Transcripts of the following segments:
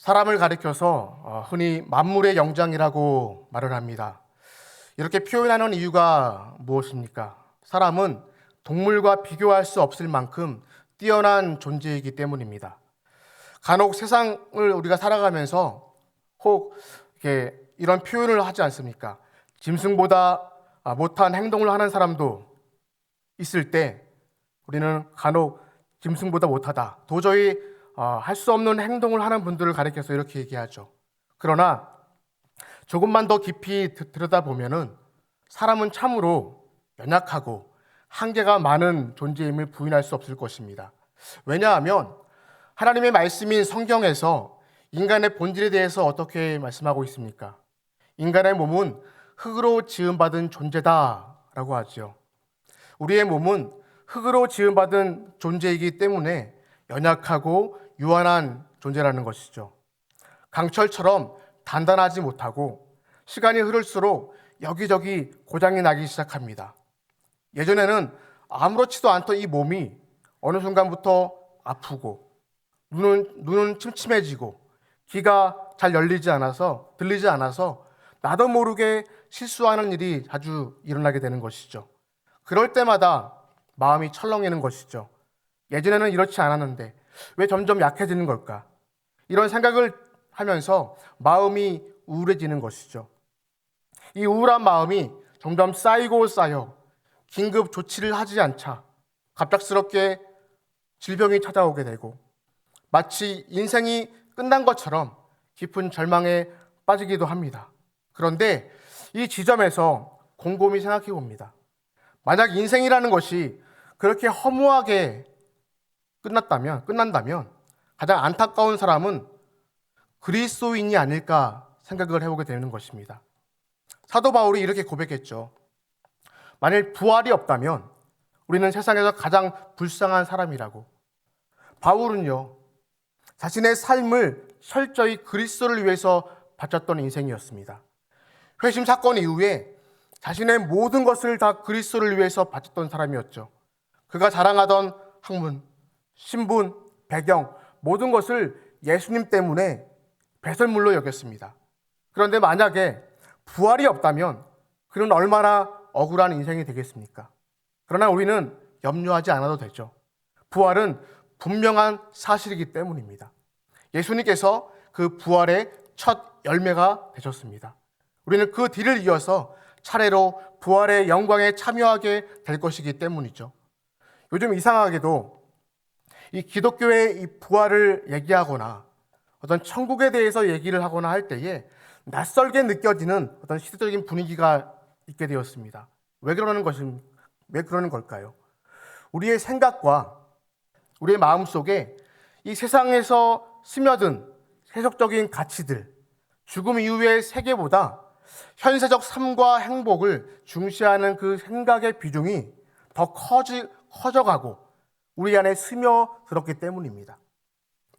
사람을 가리켜서 흔히 만물의 영장이라고 말을 합니다. 이렇게 표현하는 이유가 무엇입니까? 사람은 동물과 비교할 수 없을 만큼 뛰어난 존재이기 때문입니다. 간혹 세상을 우리가 살아가면서 혹 이렇게 이런 표현을 하지 않습니까? 짐승보다 못한 행동을 하는 사람도 있을 때 우리는 간혹 짐승보다 못하다, 도저히 할 수 없는 행동을 하는 분들을 가리켜서 이렇게 얘기하죠. 그러나 조금만 더 깊이 들여다보면은 사람은 참으로 연약하고 한계가 많은 존재임을 부인할 수 없을 것입니다. 왜냐하면 하나님의 말씀인 성경에서 인간의 본질에 대해서 어떻게 말씀하고 있습니까? 인간의 몸은 흙으로 지음받은 존재다라고 하죠. 우리의 몸은 흙으로 지음받은 존재이기 때문에 연약하고 유한한 존재라는 것이죠. 강철처럼 단단하지 못하고 시간이 흐를수록 여기저기 고장이 나기 시작합니다. 예전에는 아무렇지도 않던 이 몸이 어느 순간부터 아프고 눈은 침침해지고 귀가 잘 들리지 않아서 나도 모르게 실수하는 일이 자주 일어나게 되는 것이죠. 그럴 때마다 마음이 철렁이는 것이죠. 예전에는 이렇지 않았는데 왜 점점 약해지는 걸까? 이런 생각을 하면서 마음이 우울해지는 것이죠. 이 우울한 마음이 점점 쌓이고 쌓여 긴급 조치를 하지 않자 갑작스럽게 질병이 찾아오게 되고 마치 인생이 끝난 것처럼 깊은 절망에 빠지기도 합니다. 그런데 이 지점에서 곰곰이 생각해 봅니다. 만약 인생이라는 것이 그렇게 허무하게 끝난다면 가장 안타까운 사람은 그리스도인이 아닐까 생각을 해보게 되는 것입니다. 사도 바울이 이렇게 고백했죠. 만일 부활이 없다면 우리는 세상에서 가장 불쌍한 사람이라고. 바울은요, 자신의 삶을 철저히 그리스도를 위해서 바쳤던 인생이었습니다. 회심 사건 이후에 자신의 모든 것을 다 그리스도를 위해서 바쳤던 사람이었죠. 그가 자랑하던 학문, 신분, 배경, 모든 것을 예수님 때문에 배설물로 여겼습니다. 그런데 만약에 부활이 없다면 그는 얼마나 억울한 인생이 되겠습니까? 그러나 우리는 염려하지 않아도 되죠. 부활은 분명한 사실이기 때문입니다. 예수님께서 그 부활의 첫 열매가 되셨습니다. 우리는 그 뒤를 이어서 차례로 부활의 영광에 참여하게 될 것이기 때문이죠. 요즘 이상하게도 이 기독교의 이 부활을 얘기하거나 어떤 천국에 대해서 얘기를 하거나 할 때에 낯설게 느껴지는 어떤 시대적인 분위기가 있게 되었습니다. 왜 그러는 걸까요? 우리의 생각과 우리의 마음 속에 이 세상에서 스며든 세속적인 가치들, 죽음 이후의 세계보다 현세적 삶과 행복을 중시하는 그 생각의 비중이 더 커져가고 우리 안에 스며들었기 때문입니다.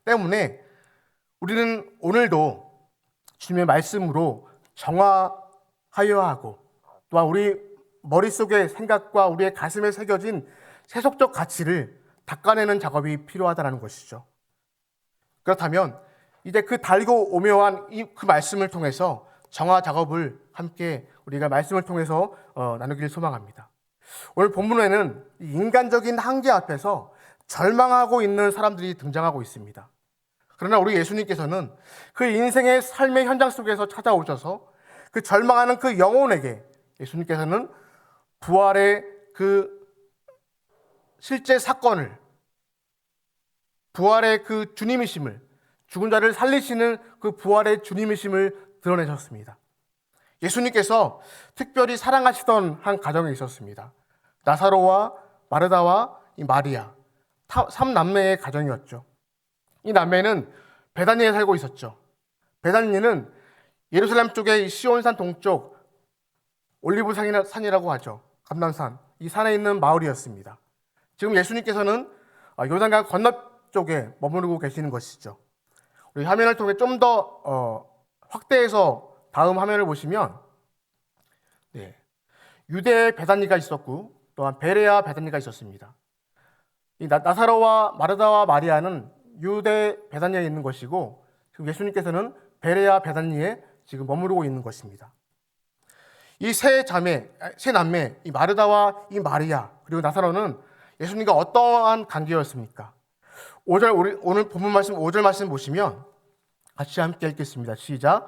때문에 우리는 오늘도 주님의 말씀으로 정화하여야 하고 또한 우리 머릿속의 생각과 우리의 가슴에 새겨진 세속적 가치를 닦아내는 작업이 필요하다는 것이죠. 그렇다면 이제 그 달고 오묘한 그 말씀을 통해서 정화 작업을 함께 우리가 말씀을 통해서 나누기를 소망합니다. 오늘 본문에는 인간적인 한계 앞에서 절망하고 있는 사람들이 등장하고 있습니다. 그러나 우리 예수님께서는 그 인생의 삶의 현장 속에서 찾아오셔서 그 절망하는 그 영혼에게 예수님께서는 부활의 그 실제 사건을, 부활의 그 주님이심을, 죽은 자를 살리시는 그 부활의 주님이심을 드러내셨습니다. 예수님께서 특별히 사랑하시던 한 가정이 있었습니다. 나사로와 마르다와 이 마리아, 3남매의 가정이었죠. 이 남매는 베다니에 살고 있었죠. 베다니는 예루살렘 쪽의 시온산 동쪽 올리브산이라고 하죠. 감람산, 이 산에 있는 마을이었습니다. 지금 예수님께서는 요단강 건너쪽에 머무르고 계시는 것이죠. 우리 화면을 통해 좀 더 확대해서 다음 화면을 보시면 유대 베다니가 있었고 또한 베레아 베다니가 있었습니다. 이 나사로와 마르다와 마리아는 유대 베다니에 있는 것이고 지금 예수님께서는 베레아 베다니에 지금 머무르고 있는 것입니다. 이 세 남매, 이 마르다와 이 마리아 그리고 나사로는 예수님과 어떠한 관계였습니까? 오늘 본문 말씀 5절 말씀 보시면 같이 함께 읽겠습니다. 시작.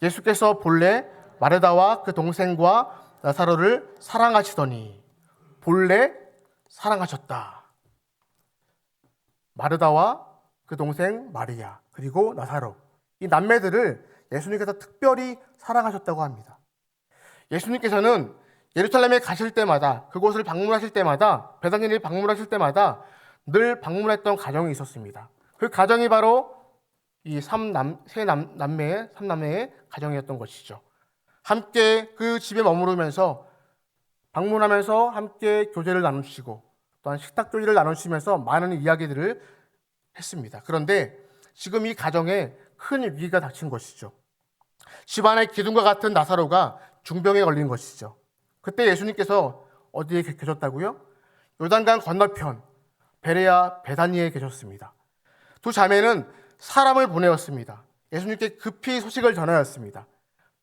예수께서 본래 마르다와 그 동생과 나사로를 사랑하시더니 본래 사랑하셨다. 마르다와 그 동생 마리아 그리고 나사로 이 남매들을 예수님께서 특별히 사랑하셨다고 합니다. 예수님께서는 예루살렘에 가실 때마다 그곳을 방문하실 때마다 베다니를 방문하실 때마다 늘 방문했던 가정이 있었습니다. 그 가정이 바로 이 세 남매의 가정이었던 것이죠. 함께 그 집에 머무르면서 방문하면서 함께 교제를 나누시고 또한 식탁 교제를 나누시면서 많은 이야기들을 했습니다. 그런데 지금 이 가정에 큰 위기가 닥친 것이죠. 집안의 기둥과 같은 나사로가 중병에 걸린 것이죠. 그때 예수님께서 어디에 계셨다고요? 요단강 건너편 베레아 베다니에 계셨습니다. 두 자매는 사람을 보내었습니다. 예수님께 급히 소식을 전하였습니다.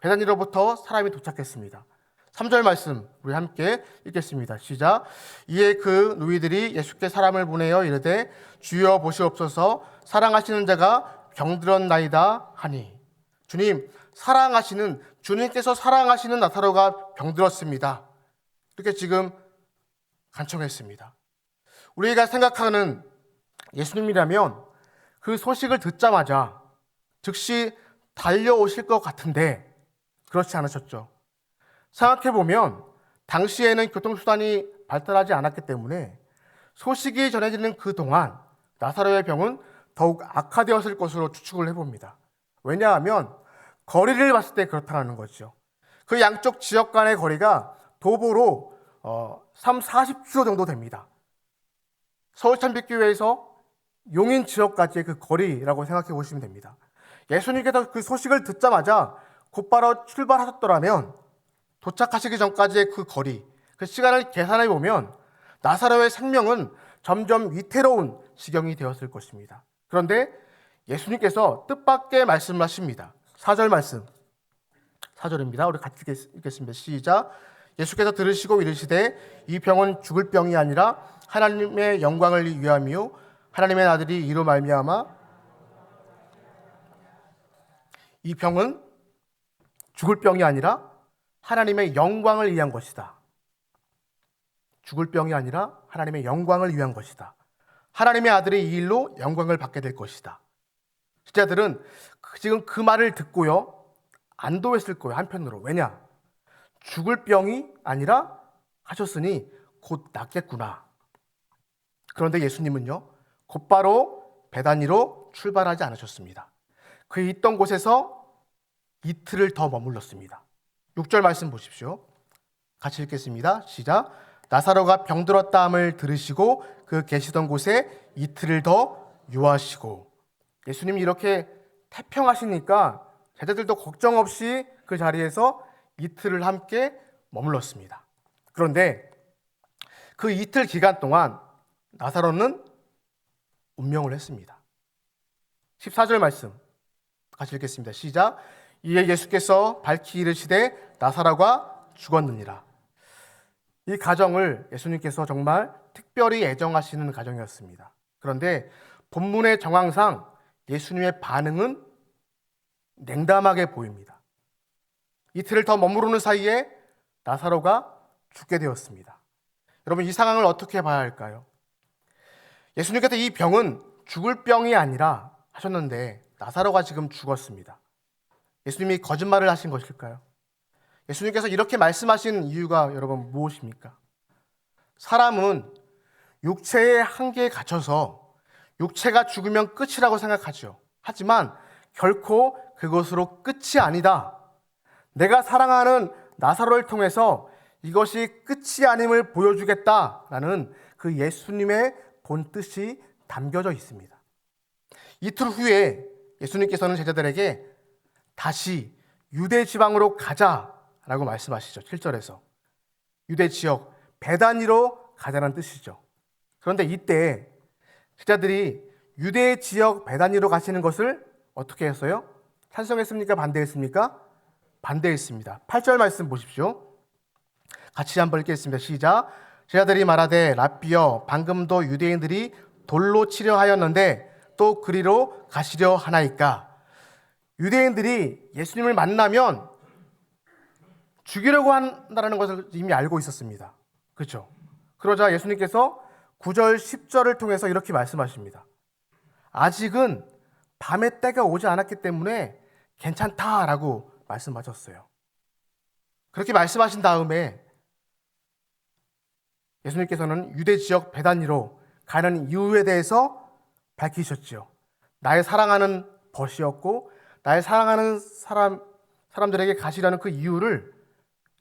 베다니로부터 사람이 도착했습니다. 3절 말씀 우리 함께 읽겠습니다. 시작. 이에 그 누이들이 예수께 사람을 보내어 이르되 주여 보시옵소서 사랑하시는 자가 병들었나이다 하니 주님께서 사랑하시는 나사로가 병들었습니다. 이렇게 지금 간청했습니다. 우리가 생각하는 예수님이라면 그 소식을 듣자마자 즉시 달려오실 것 같은데 그렇지 않으셨죠. 생각해보면 당시에는 교통수단이 발달하지 않았기 때문에 소식이 전해지는 그동안 나사로의 병은 더욱 악화되었을 것으로 추측을 해봅니다. 왜냐하면 거리를 봤을 때 그렇다는 거죠. 그 양쪽 지역 간의 거리가 도보로 40km 정도 됩니다. 서울참빛교회에서 용인 지역까지의 그 거리라고 생각해 보시면 됩니다. 예수님께서 그 소식을 듣자마자 곧바로 출발하셨더라면 도착하시기 전까지의 그 거리, 그 시간을 계산해 보면 나사로의 생명은 점점 위태로운 지경이 되었을 것입니다. 그런데 예수님께서 뜻밖의 말씀하십니다. 4절 말씀, 4절입니다. 우리 같이 읽겠습니다. 시작. 예수께서 들으시고 이르시되 이 병은 죽을 병이 아니라 하나님의 영광을 위함이요 하나님의 아들이 이로 말미암아 이 병은 죽을 병이 아니라 하나님의 영광을 위한 것이다. 죽을 병이 아니라 하나님의 영광을 위한 것이다. 하나님의 아들이 이 일로 영광을 받게 될 것이다. 제자들은 지금 그 말을 듣고요 안도했을 거예요. 한편으로. 왜냐? 죽을 병이 아니라 하셨으니 곧 낫겠구나. 그런데 예수님은요 곧바로 베다니로 출발하지 않으셨습니다. 그 있던 곳에서 이틀을 더 머물렀습니다. 6절 말씀 보십시오. 같이 읽겠습니다. 시작. 나사로가 병들었다함을 들으시고 그 계시던 곳에 이틀을 더 유하시고. 예수님이 이렇게 태평하시니까 제자들도 걱정 없이 그 자리에서 이틀을 함께 머물렀습니다. 그런데 그 이틀 기간 동안 나사로는 운명을 했습니다. 14절 말씀 같이 읽겠습니다. 시작. 이에 예수께서 밝히 이르시되 나사로가 죽었느니라. 이 가정을 예수님께서 정말 특별히 애정하시는 가정이었습니다. 그런데 본문의 정황상 예수님의 반응은 냉담하게 보입니다. 이틀을 더 머무르는 사이에 나사로가 죽게 되었습니다. 여러분 이 상황을 어떻게 봐야 할까요? 예수님께서 이 병은 죽을 병이 아니라 하셨는데 나사로가 지금 죽었습니다. 예수님이 거짓말을 하신 것일까요? 예수님께서 이렇게 말씀하신 이유가 여러분 무엇입니까? 사람은 육체의 한계에 갇혀서 육체가 죽으면 끝이라고 생각하죠. 하지만 결코 그것으로 끝이 아니다. 내가 사랑하는 나사로를 통해서 이것이 끝이 아님을 보여주겠다라는 그 예수님의 본 뜻이 담겨져 있습니다. 이틀 후에 예수님께서는 제자들에게 다시 유대 지방으로 가자라고 말씀하시죠. 7절에서 유대 지역 베다니로 가자는 뜻이죠. 그런데 이때 제자들이 유대 지역 베다니로 가시는 것을 어떻게 했어요? 찬성했습니까? 반대했습니까? 반대했습니다. 8절 말씀 보십시오. 같이 한번 읽겠습니다. 시작. 제자들이 말하되 랍비여 방금도 유대인들이 돌로 치려 하였는데 또 그리로 가시려 하나이까. 유대인들이 예수님을 만나면 죽이려고 한다는 것을 이미 알고 있었습니다. 그렇죠? 그러자 예수님께서 9절 10절을 통해서 이렇게 말씀하십니다. 아직은 밤의 때가 오지 않았기 때문에 괜찮다라고 말씀하셨어요. 그렇게 말씀하신 다음에 예수님께서는 유대 지역 베다니로 가는 이유에 대해서 밝히셨지요. 나의 사랑하는 벗이었고 나의 사랑하는 사람들에게 가시려는 그 이유를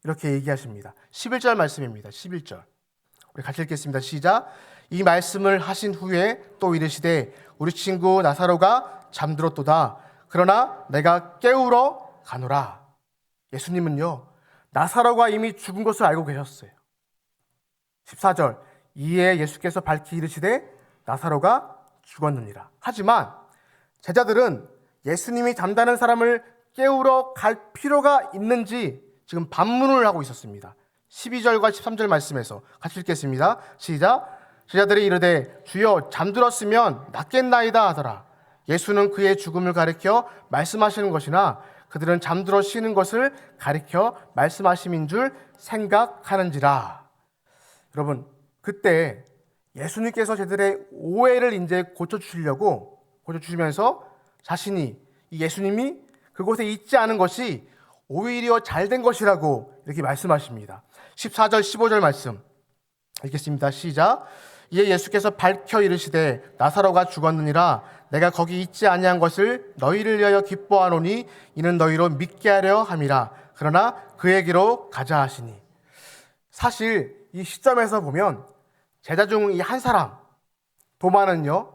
이렇게 얘기하십니다. 11절 말씀입니다. 11절. 우리 같이 읽겠습니다. 시작. 이 말씀을 하신 후에 또 이르시되 우리 친구 나사로가 잠들었도다. 그러나 내가 깨우러 가노라. 예수님은요, 나사로가 이미 죽은 것을 알고 계셨어요. 14절. 이에 예수께서 밝히 이르시되 나사로가 죽었느니라. 하지만 제자들은 예수님이 잠자는 사람을 깨우러 갈 필요가 있는지 지금 반문을 하고 있었습니다. 12절과 13절 말씀에서 같이 읽겠습니다. 시작. 제자들이 이르되 주여 잠들었으면 낫겠나이다 하더라. 예수는 그의 죽음을 가리켜 말씀하시는 것이나 그들은 잠들어 쉬는 것을 가리켜 말씀하심인 줄 생각하는지라. 여러분, 그때 예수님께서 제자들의 오해를 이제 고쳐주시면서 자신이 이 예수님이 그곳에 있지 않은 것이 오히려 잘된 것이라고 이렇게 말씀하십니다. 14절 15절 말씀 읽겠습니다. 시작. 이에 예수께서 밝혀 이르시되 나사로가 죽었느니라. 내가 거기 있지 아니한 것을 너희를 위하여 기뻐하노니 이는 너희로 믿게 하려 함이라. 그러나 그에게로 가자 하시니. 사실 이 시점에서 보면 제자 중 이 한 사람 도마는요,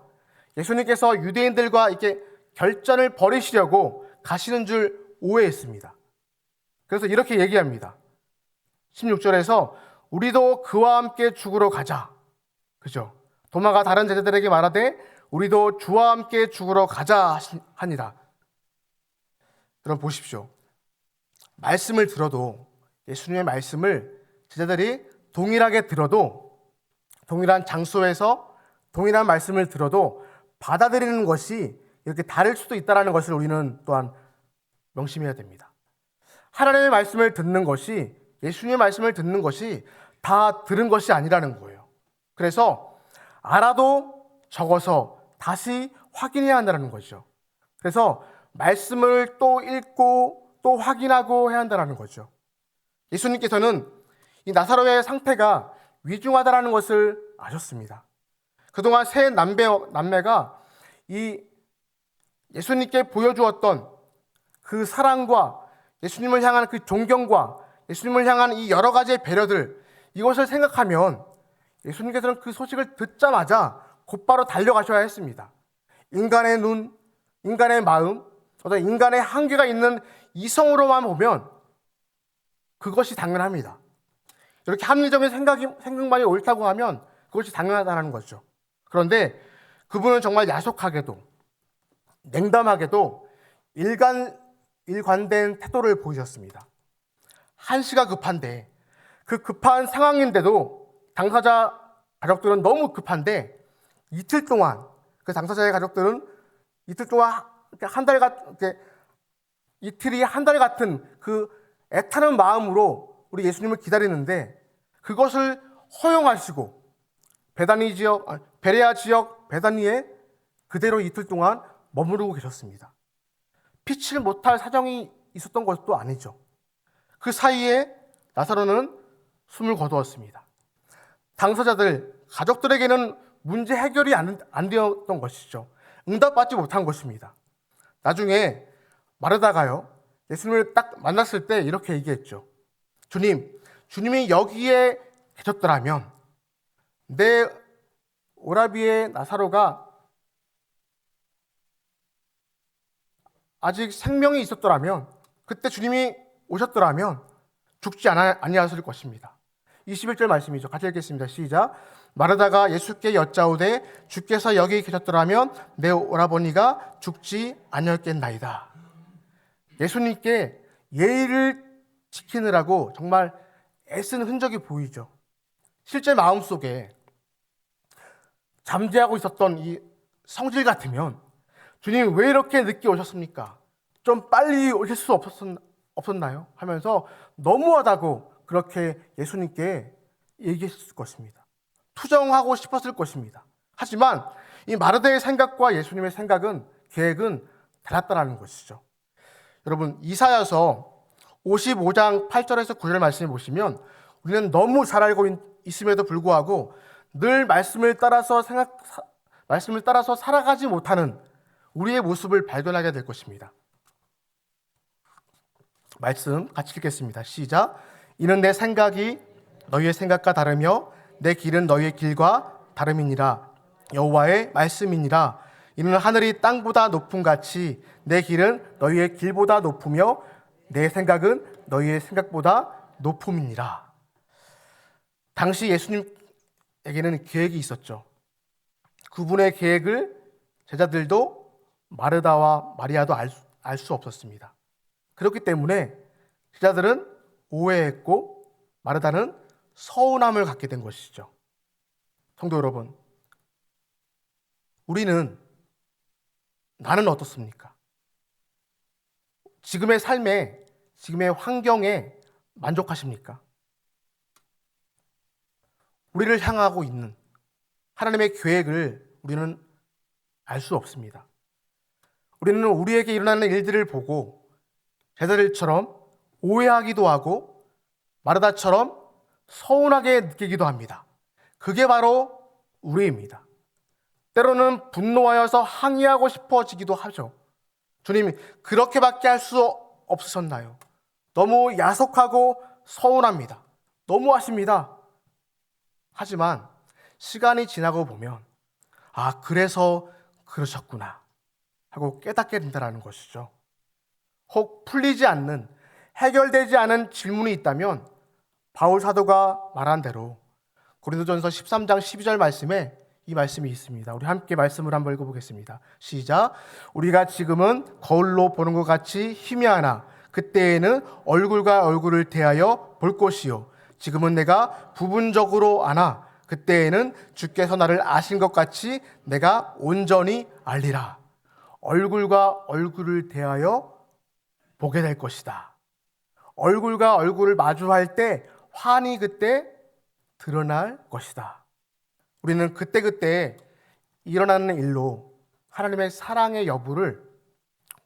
예수님께서 유대인들과 이렇게 결전을 벌이시려고 가시는 줄 오해했습니다. 그래서 이렇게 얘기합니다. 16절에서 우리도 그와 함께 죽으러 가자. 그죠? 도마가 다른 제자들에게 말하되 우리도 주와 함께 죽으러 가자 하니라. 여러분 보십시오. 말씀을 들어도, 예수님의 말씀을 제자들이 동일하게 들어도, 동일한 장소에서 동일한 말씀을 들어도 받아들이는 것이 이렇게 다를 수도 있다는 것을 우리는 또한 명심해야 됩니다. 하나님의 말씀을 듣는 것이, 예수님의 말씀을 듣는 것이 다 들은 것이 아니라는 거예요. 그래서 알아도 적어서 다시 확인해야 한다는 거죠. 그래서 말씀을 또 읽고 또 확인하고 해야 한다는 거죠. 예수님께서는 이 나사로의 상태가 위중하다는 것을 아셨습니다. 그동안 세 남매가 이 예수님께 보여주었던 그 사랑과 예수님을 향한 그 존경과 예수님을 향한 이 여러 가지의 배려들, 이것을 생각하면 예수님께서는 그 소식을 듣자마자 곧바로 달려가셔야 했습니다. 인간의 눈, 인간의 마음, 어떤 인간의 한계가 있는 이성으로만 보면 그것이 당연합니다. 이렇게 합리적인 생각만이 옳다고 하면 그것이 당연하다는 거죠. 그런데 그분은 정말 야속하게도 냉담하게도 일관된 태도를 보이셨습니다. 한시가 급한데, 그 급한 상황인데도 당사자 가족들은 너무 급한데 이틀 동안, 그 당사자의 가족들은 이틀 동안 이틀이 한 달 같은 그 애타는 마음으로 우리 예수님을 기다리는데 그것을 허용하시고 베레아 지역 베다니에 그대로 이틀 동안 머무르고 계셨습니다. 피치 못할 사정이 있었던 것도 아니죠. 그 사이에 나사로는 숨을 거두었습니다. 당사자들, 가족들에게는 문제 해결이 안 되었던 것이죠. 응답받지 못한 것입니다. 나중에 마르다가요, 예수님을 딱 만났을 때 이렇게 얘기했죠. 주님이 여기에 계셨더라면, 내 오라비의 나사로가 아직 생명이 있었더라면, 그때 주님이 오셨더라면 죽지 아니하였을 것입니다. 21절 말씀이죠. 같이 읽겠습니다. 시작. 마르다가 예수께 여짜오되 주께서 여기 계셨더라면 내 오라버니가 죽지 아니었겠나이다. 예수님께 예의를 지키느라고 정말 애쓴 흔적이 보이죠. 실제 마음속에 잠재하고 있었던 이 성질 같으면 주님 왜 이렇게 늦게 오셨습니까? 좀 빨리 오실 수 없었나요? 하면서 너무하다고 그렇게 예수님께 얘기했을 것입니다. 투정하고 싶었을 것입니다. 하지만 이 마르다의 생각과 예수님의 계획은 달랐다는 것이죠. 여러분, 이사야서 55장 8절에서 9절 말씀을 보시면 우리는 너무 잘 알고 있음에도 불구하고 늘 말씀을 따라서 살아가지 못하는 우리의 모습을 발견하게 될 것입니다. 말씀 같이 읽겠습니다. 시작. 이는 내 생각이 너희의 생각과 다르며 내 길은 너희의 길과 다름이니라. 여호와의 말씀이니라. 이는 하늘이 땅보다 높음 같이 내 길은 너희의 길보다 높으며 내 생각은 너희의 생각보다 높음이니라. 당시 예수님에게는 계획이 있었죠. 그분의 계획을 제자들도 마르다와 마리아도 알 수 없었습니다. 그렇기 때문에 제자들은 오해했고 마르다는 서운함을 갖게 된 것이죠. 성도 여러분, 나는 어떻습니까? 지금의 삶에, 지금의 환경에 만족하십니까? 우리를 향하고 있는 하나님의 계획을 우리는 알 수 없습니다. 우리는 우리에게 일어나는 일들을 보고 제자들처럼 오해하기도 하고 마르다처럼 서운하게 느끼기도 합니다. 그게 바로 우리입니다. 때로는 분노하여서 항의하고 싶어지기도 하죠. 주님, 그렇게밖에 할 수 없으셨나요? 너무 야속하고 서운합니다. 너무하십니다. 하지만 시간이 지나고 보면 그래서 그러셨구나 하고 깨닫게 된다는 것이죠. 혹 풀리지 않는, 해결되지 않은 질문이 있다면 바울 사도가 말한 대로 고린도전서 13장 12절 말씀에 이 말씀이 있습니다. 우리 함께 말씀을 한번 읽어보겠습니다. 시작. 우리가 지금은 거울로 보는 것 같이 희미하나 그때에는 얼굴과 얼굴을 대하여 볼 것이요 지금은 내가 부분적으로 아나 그때에는 주께서 나를 아신 것 같이 내가 온전히 알리라. 얼굴과 얼굴을 대하여 보게 될 것이다. 얼굴과 얼굴을 마주할 때 환히 그때 드러날 것이다. 우리는 그때그때 일어나는 일로 하나님의 사랑의 여부를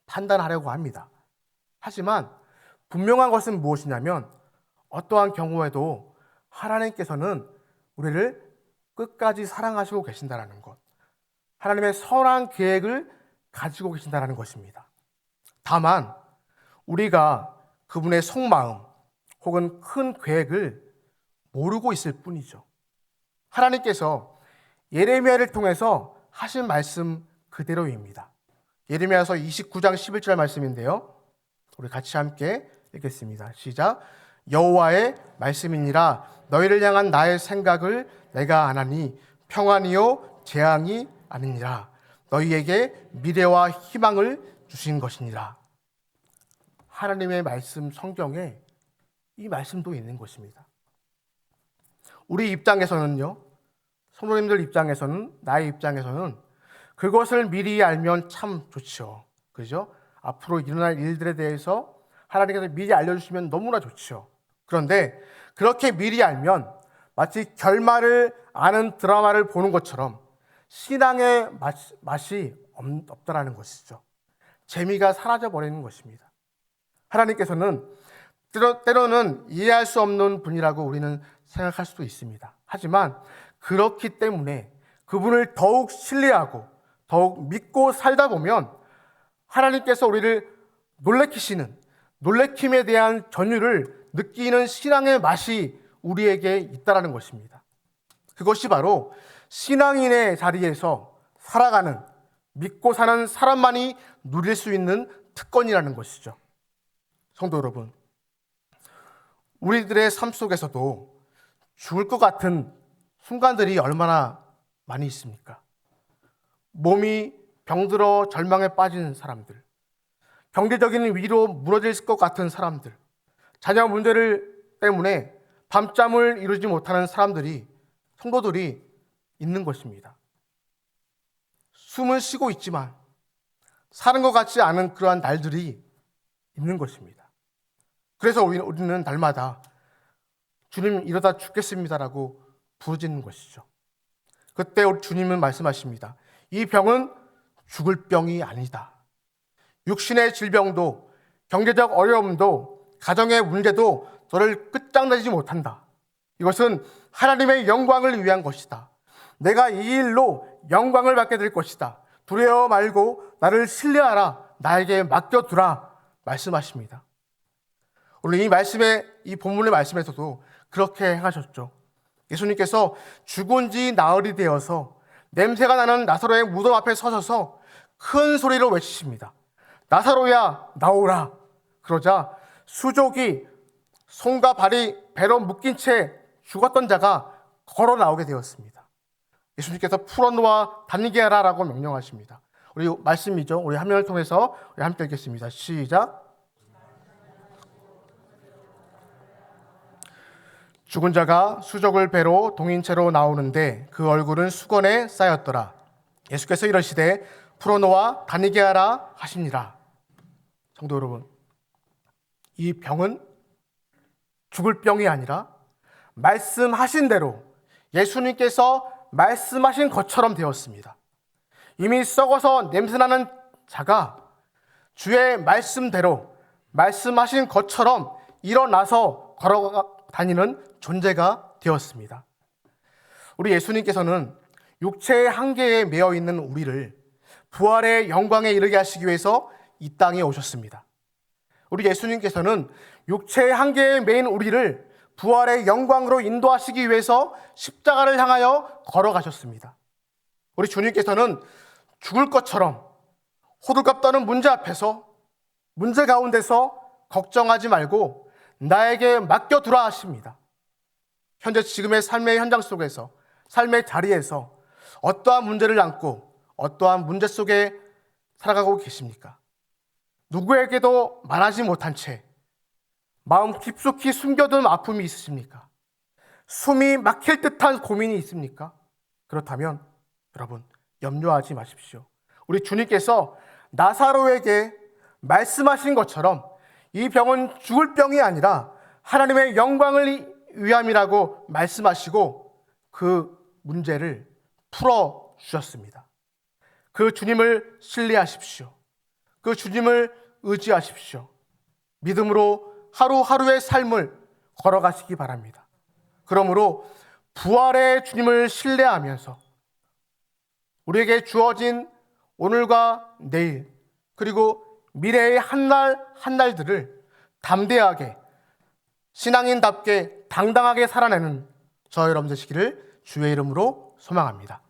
판단하려고 합니다. 하지만 분명한 것은 무엇이냐면 어떠한 경우에도 하나님께서는 우리를 끝까지 사랑하시고 계신다는 것, 하나님의 선한 계획을 가지고 계신다는 것입니다. 다만 우리가 그분의 속마음 혹은 큰 계획을 모르고 있을 뿐이죠. 하나님께서 예레미야를 통해서 하신 말씀 그대로입니다. 예레미야서 29장 11절 말씀인데요. 우리 같이 함께 읽겠습니다. 시작. 여호와의 말씀이니라. 너희를 향한 나의 생각을 내가 아나니 평안이요 재앙이 아니니라. 너희에게 미래와 희망을 주신 것이니라. 하나님의 말씀 성경에 이 말씀도 있는 것입니다. 우리 입장에서는요, 성도님들 입장에서는, 나의 입장에서는 그것을 미리 알면 참 좋죠. 그죠? 앞으로 일어날 일들에 대해서 하나님께서 미리 알려주시면 너무나 좋죠. 그런데 그렇게 미리 알면 마치 결말을 아는 드라마를 보는 것처럼 신앙의 맛이 없다라는 것이죠. 재미가 사라져버리는 것입니다. 하나님께서는 때로는 이해할 수 없는 분이라고 우리는 생각할 수도 있습니다. 하지만 그렇기 때문에 그분을 더욱 신뢰하고 더욱 믿고 살다 보면 하나님께서 우리를 놀래킴에 대한 전율을 느끼는 신앙의 맛이 우리에게 있다는 것입니다. 그것이 바로 신앙인의 자리에서 살아가는, 믿고 사는 사람만이 누릴 수 있는 특권이라는 것이죠. 성도 여러분, 우리들의 삶 속에서도 죽을 것 같은 순간들이 얼마나 많이 있습니까? 몸이 병들어 절망에 빠진 사람들, 경제적인 위로 무너질 것 같은 사람들, 자녀 문제를 때문에 밤잠을 이루지 못하는 사람들이, 성도들이 있는 것입니다. 숨은 쉬고 있지만 사는 것 같지 않은 그러한 날들이 있는 것입니다. 그래서 우리는 날마다 주님 이러다 죽겠습니다라고 부르짖는 것이죠. 그때 우리 주님은 말씀하십니다. 이 병은 죽을 병이 아니다. 육신의 질병도 경제적 어려움도 가정의 문제도 너를 끝장내지 못한다. 이것은 하나님의 영광을 위한 것이다. 내가 이 일로 영광을 받게 될 것이다. 두려워 말고 나를 신뢰하라. 나에게 맡겨두라. 말씀하십니다. 오늘 이 본문의 말씀에서도 그렇게 행하셨죠. 예수님께서 죽은 지 나흘이 되어서 냄새가 나는 나사로의 무덤 앞에 서셔서 큰 소리로 외치십니다. 나사로야 나오라. 그러자 수족이 손과 발이 배로 묶인 채 죽었던 자가 걸어 나오게 되었습니다. 예수님께서 풀어놓아 다니게 하라라고 명령하십니다. 우리 말씀이죠. 우리 화면을 통해서 우리 함께 읽겠습니다. 시작. 죽은 자가 수족을 배로 동인 채로 나오는데 그 얼굴은 수건에 쌓였더라. 예수께서 이러시되 풀어놓아 다니게 하라 하시니라. 성도 여러분, 이 병은 죽을 병이 아니라 말씀하신 대로 예수님께서 말씀하신 것처럼 되었습니다. 이미 썩어서 냄새나는 자가 주의 말씀대로 말씀하신 것처럼 일어나서 걸어 다니는 존재가 되었습니다. 우리 예수님께서는 육체의 한계에 매여 있는 우리를 부활의 영광에 이르게 하시기 위해서 이 땅에 오셨습니다. 우리 예수님께서는 육체의 한계에 매인 우리를 부활의 영광으로 인도하시기 위해서 십자가를 향하여 걸어가셨습니다. 우리 주님께서는 죽을 것처럼 호들갑 떠는 문제 앞에서, 문제 가운데서 걱정하지 말고 나에게 맡겨두라 하십니다. 현재 지금의 삶의 현장 속에서, 삶의 자리에서 어떠한 문제를 안고 어떠한 문제 속에 살아가고 계십니까? 누구에게도 말하지 못한 채 마음 깊숙이 숨겨둔 아픔이 있으십니까? 숨이 막힐 듯한 고민이 있습니까? 그렇다면 여러분 염려하지 마십시오. 우리 주님께서 나사로에게 말씀하신 것처럼 이 병은 죽을 병이 아니라 하나님의 영광을 위함이라고 말씀하시고 그 문제를 풀어주셨습니다. 그 주님을 신뢰하십시오. 그 주님을 의지하십시오. 믿음으로 하루하루의 삶을 걸어가시기 바랍니다. 그러므로 부활의 주님을 신뢰하면서 우리에게 주어진 오늘과 내일 그리고 미래의 한날 한날들을 담대하게 신앙인답게 당당하게 살아내는 저 여러분 되시기를 주의 이름으로 소망합니다.